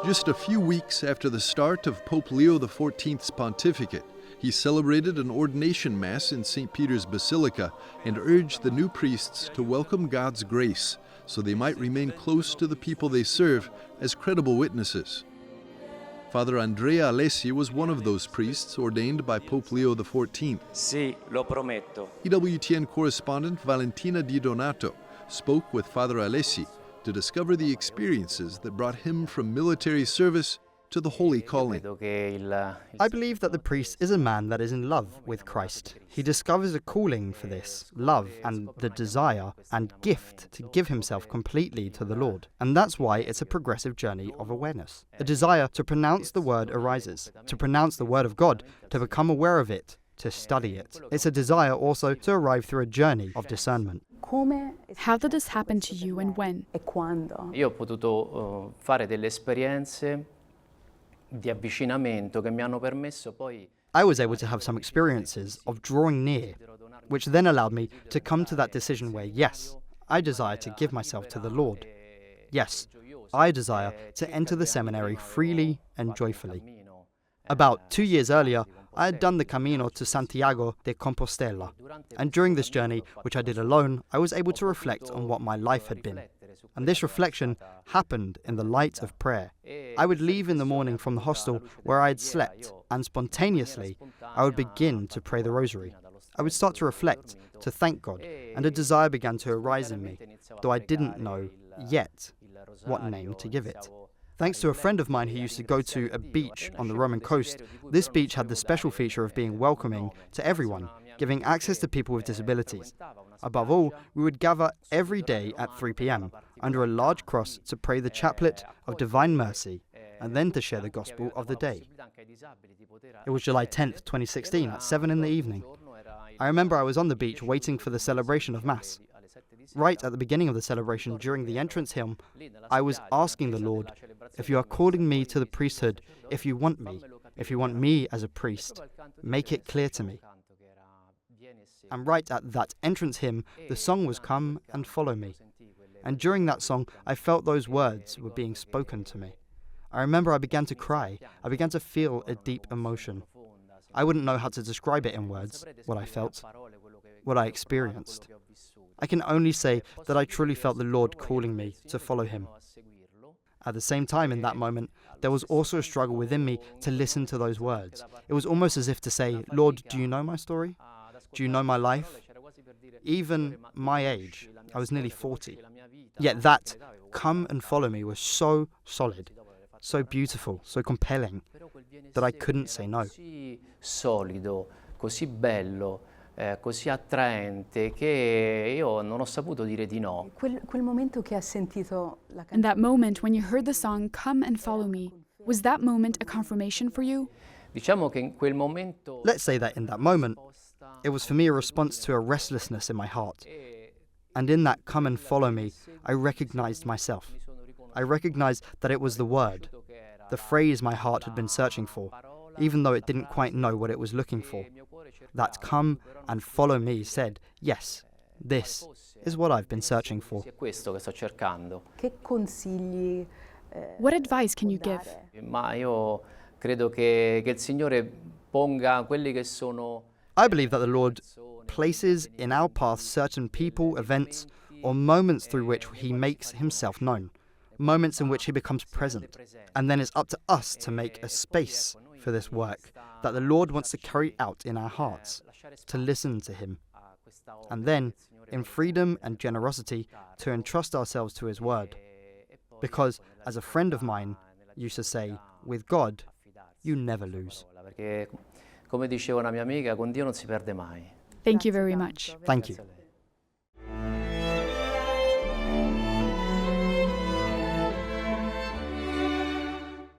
Just a few weeks after the start of Pope Leo XIV's pontificate, he celebrated an ordination mass in St. Peter's Basilica and urged the new priests to welcome God's grace so they might remain close to the people they serve as credible witnesses. Father Andrea Alessi was one of those priests ordained by Pope Leo XIV. Sì, lo prometto. EWTN correspondent Valentina Di Donato spoke with Father Alessi to discover the experiences that brought him from military service to the holy calling. I believe that the priest is a man that is in love with Christ. He discovers a calling for this, love and the desire and gift to give himself completely to the Lord. And that's why it's a progressive journey of awareness. A desire to pronounce the word arises, to pronounce the word of God, to become aware of it, to study it. It's a desire also to arrive through a journey of discernment. How did this happen to you and when? Io ho potuto fare delle esperienze di avvicinamento che mi hanno permesso poi. I was able to have some experiences of drawing near, which then allowed me to come to that decision where, yes, I desire to give myself to the Lord. Yes, I desire to enter the seminary freely and joyfully. About 2 years earlier, I had done the Camino to Santiago de Compostela, and during this journey, which I did alone, I was able to reflect on what my life had been. And this reflection happened in the light of prayer. I would leave in the morning from the hostel where I had slept, and spontaneously, I would begin to pray the rosary. I would start to reflect, to thank God, and a desire began to arise in me, though I didn't know yet what name to give it. Thanks to a friend of mine who used to go to a beach on the Roman coast, this beach had the special feature of being welcoming to everyone, giving access to people with disabilities. Above all, we would gather every day at 3 p.m. under a large cross to pray the chaplet of Divine Mercy and then to share the gospel of the day. It was July 10th, 2016 at 7 in the evening. I remember I was on the beach waiting for the celebration of Mass. Right at the beginning of the celebration, during the entrance hymn, I was asking the Lord, if you are calling me to the priesthood, if you want me as a priest, make it clear to me. And right at that entrance hymn, the song was Come and Follow Me. And during that song, I felt those words were being spoken to me. I remember I began to cry. I began to feel a deep emotion. I wouldn't know how to describe it in words, what I felt, what I experienced. I can only say that I truly felt the Lord calling me to follow him. At the same time, in that moment, there was also a struggle within me to listen to those words. It was almost as if to say, Lord, do you know my story? Do you know my life? Even my age, I was nearly 40. Yet that, come and follow me, was so solid, so beautiful, so compelling, that I couldn't say no. Solido, così bello, così attraente che io non ho saputo dire di no. Quel momento che ha sentito la And that moment when you heard the song Come and Follow Me, was that moment a confirmation for you? Diciamo che in quel momento. Let's say that in that moment, it was for me a response to a restlessness in my heart. And in that come and follow me, I recognized myself. I recognized that it was the word, the phrase my heart had been searching for, even though it didn't quite know what it was looking for. That come and follow me said, yes, this is what I've been searching for. Che consigli What advice can you give? Ma io credo che il Signore ponga quelli che sono. I believe that the Lord places in our path certain people, events, or moments through which he makes himself known, moments in which he becomes present. And then it's up to us to make a space for this work that the Lord wants to carry out in our hearts, to listen to him. And then, in freedom and generosity, to entrust ourselves to his word. Because, as a friend of mine used to say, with God, you never lose. Come diceva una mia amica, con Dio non si perde mai. Thank you very much. Thank you.